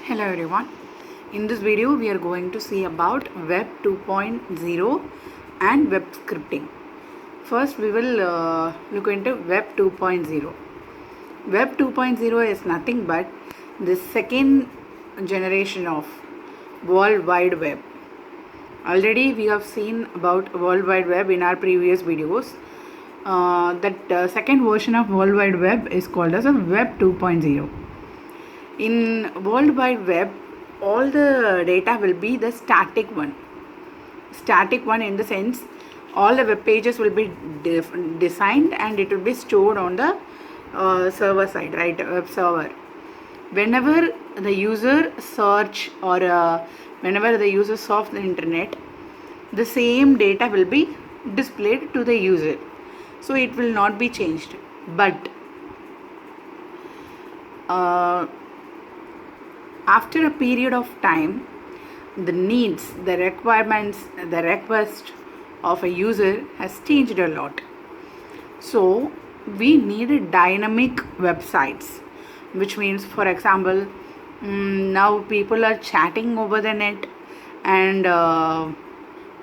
Hello everyone. In this video we are going to see about Web 2.0 and web scripting. First we will look into Web 2.0. Web 2.0 is nothing but the second generation of World Wide Web. Already we have seen about World Wide Web in our previous videos. That second version of World Wide Web is called as a Web 2.0. In World Wide Web, all the data will be the static one. Static one in the sense, all the web pages will be designed and it will be stored on the server side, right, web server. Whenever the user search or whenever the user surf the internet, the same data will be displayed to the user. So it will not be changed. But after a period of time, the needs, the requirements, the request of a user has changed a lot. So we need dynamic websites, which means, for example, now people are chatting over the net, and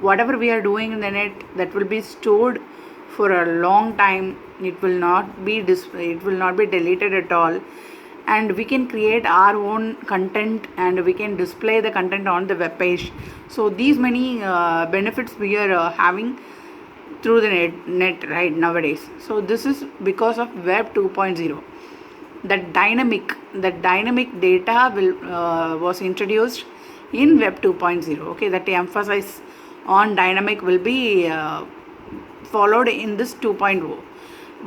whatever we are doing in the net, that will be stored for a long time. It will not be deleted at all, and we can create our own content and we can display the content on the web page. So these many benefits we are having through the net right nowadays. So this is because of Web 2.0. That dynamic data was introduced in Web 2.0. Okay, that emphasis on dynamic will be followed in this 2.0.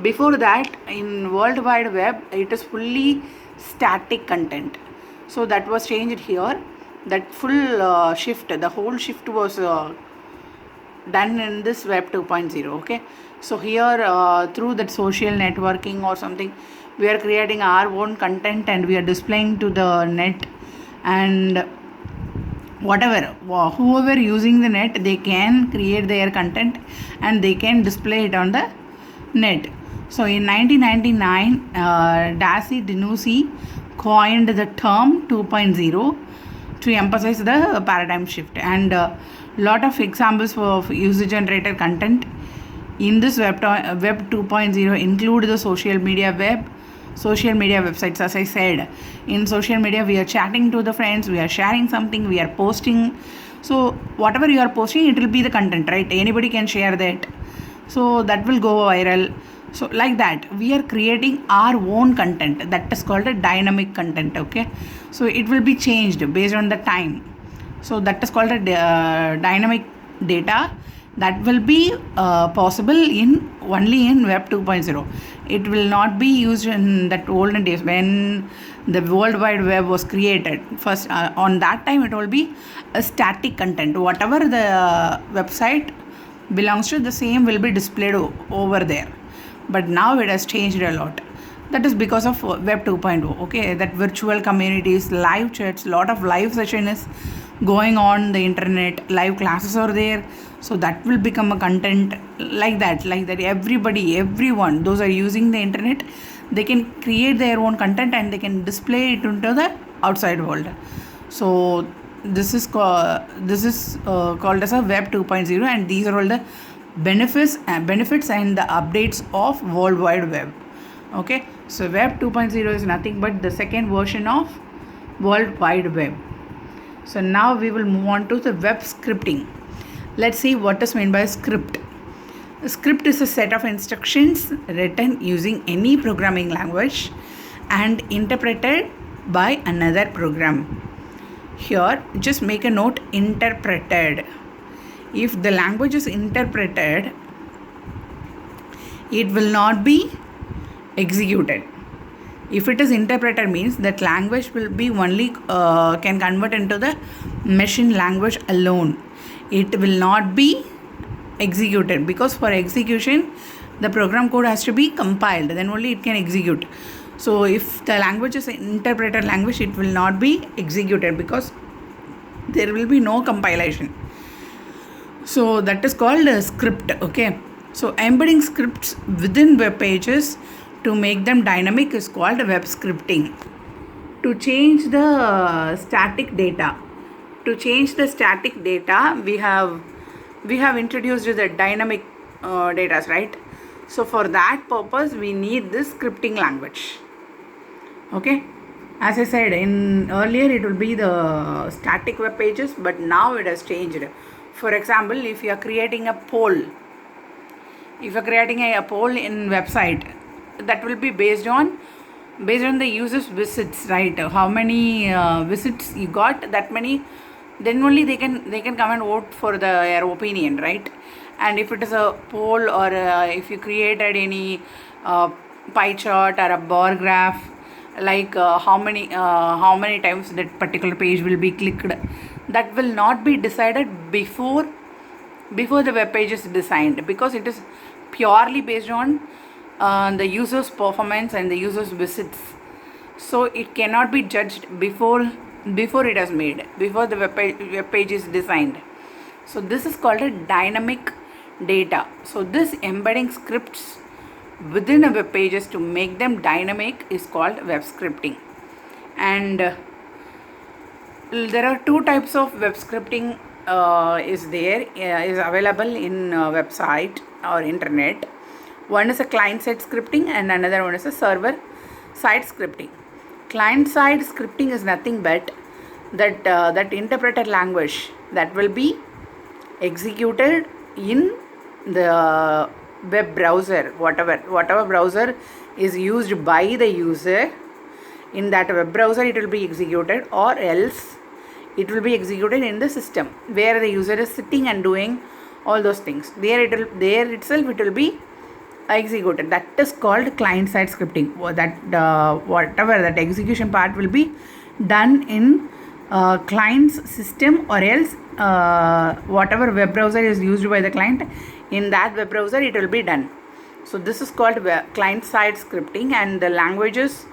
Before that, in World Wide Web, it is fully static content. So that was changed here. That full shift, the whole shift was done in this Web 2.0. Okay, so here through that social networking or something, we are creating our own content and we are displaying to the net, and whoever using the net, they can create their content and they can display it on the net. So in 1999, Daisy Denucci coined the term 2.0 to emphasize the paradigm shift, and lot of examples of user-generated content in this Web 2.0 include the social media websites. As I said, in social media we are chatting to the friends, we are sharing something, we are posting. So whatever you are posting, it will be the content, right? Anybody can share that, so that will go viral. So like that, we are creating our own content. That is called a dynamic content. Okay, so it will be changed based on the time. So that is called a dynamic data. That will be possible only in Web 2.0. It will not be used in that olden days when the World Wide Web was created. First, on that time, it will be a static content. Whatever the website belongs to, the same will be displayed over there. But now it has changed a lot. That is because of Web 2.0. Okay, that virtual communities, live chats, lot of live session is going on the internet, live classes are there. So that will become a content like that. Everyone, those are using the internet, they can create their own content and they can display it into the outside world. So this is called as a Web 2.0, and these are all the benefits and the updates of World Wide Web. Okay, so Web 2.0 is nothing but the second version of World Wide Web. So now we will move on to the web scripting. Let's see what is meant by script. A script is a set of instructions written using any programming language and interpreted by another program. Here, just make a note, interpreted. If the language is interpreted, it will not be executed. If it is interpreted, means that language will be only can convert into the machine language alone. It will not be executed, because for execution the program code has to be compiled, then only it can execute. So if the language is interpreted language, it will not be executed because there will be no compilation. So that is called a script. Okay, so embedding scripts within web pages to make them dynamic is called web scripting. to change the static data. To change the static data, we have introduced the dynamic data, right? So for that purpose, we need this scripting language. Okay, as I said, in earlier it will be the static web pages, but now it has changed. For example, if you are creating a poll, in website, that will be based on the users visits, right? How many visits you got, that many, then only they can come and vote for their opinion, right? And if it is a poll, or if you created any pie chart or a bar graph, like how many times that particular page will be clicked, that will not be decided before the web page is designed, because it is purely based on the user's performance and the user's visits. So it cannot be judged before it is made, before the web page is designed. So this is called a dynamic data. So this embedding scripts within a web pages to make them dynamic is called web scripting. And there are two types of web scripting is available in website or internet. One is a client side scripting and another one is a server side scripting. Client side scripting is nothing but that interpreted language that will be executed in the web browser, whatever browser is used by the user. In that web browser it will be executed, or else it will be executed in the system where the user is sitting and doing all those things. There itself it will be executed. That is called client side scripting. Whatever that execution part will be done in client's system, or else whatever web browser is used by the client, in that web browser it will be done. So this is called client side scripting. And the languages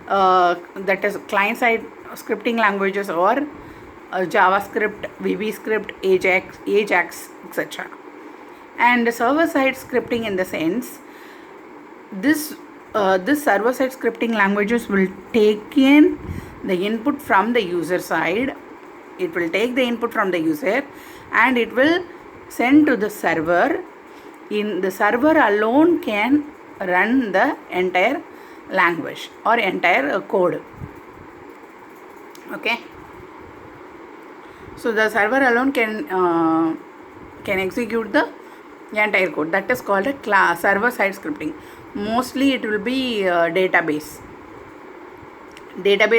that is client side scripting languages are JavaScript, VBScript, Ajax, etc. And server side scripting, in the sense, this server side scripting languages will take in the input from the user side. It will take the input from the user and it will send to the server. In the server alone can run the entire language or entire code. Okay, so the server alone can execute the entire code. That is called a server side scripting. Mostly it will be database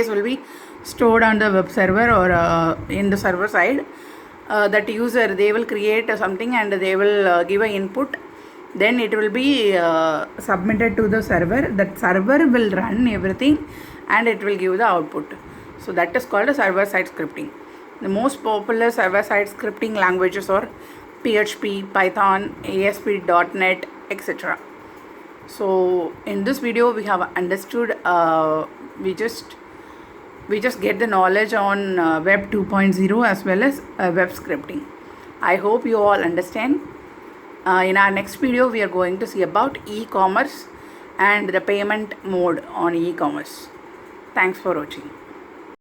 will be stored on the web server or in the server side. That user, they will create something and they will give an input, then it will be submitted to the server. That server will run everything and it will give the output. So that is called a server side scripting. The most popular server side scripting languages are PHP, Python, ASP.NET, etc. So in this video we have understood, we just get the knowledge on Web 2.0 as well as web scripting. I hope you all understand. In our next video we are going to see about e-commerce and the payment mode on e-commerce. Thanks for watching.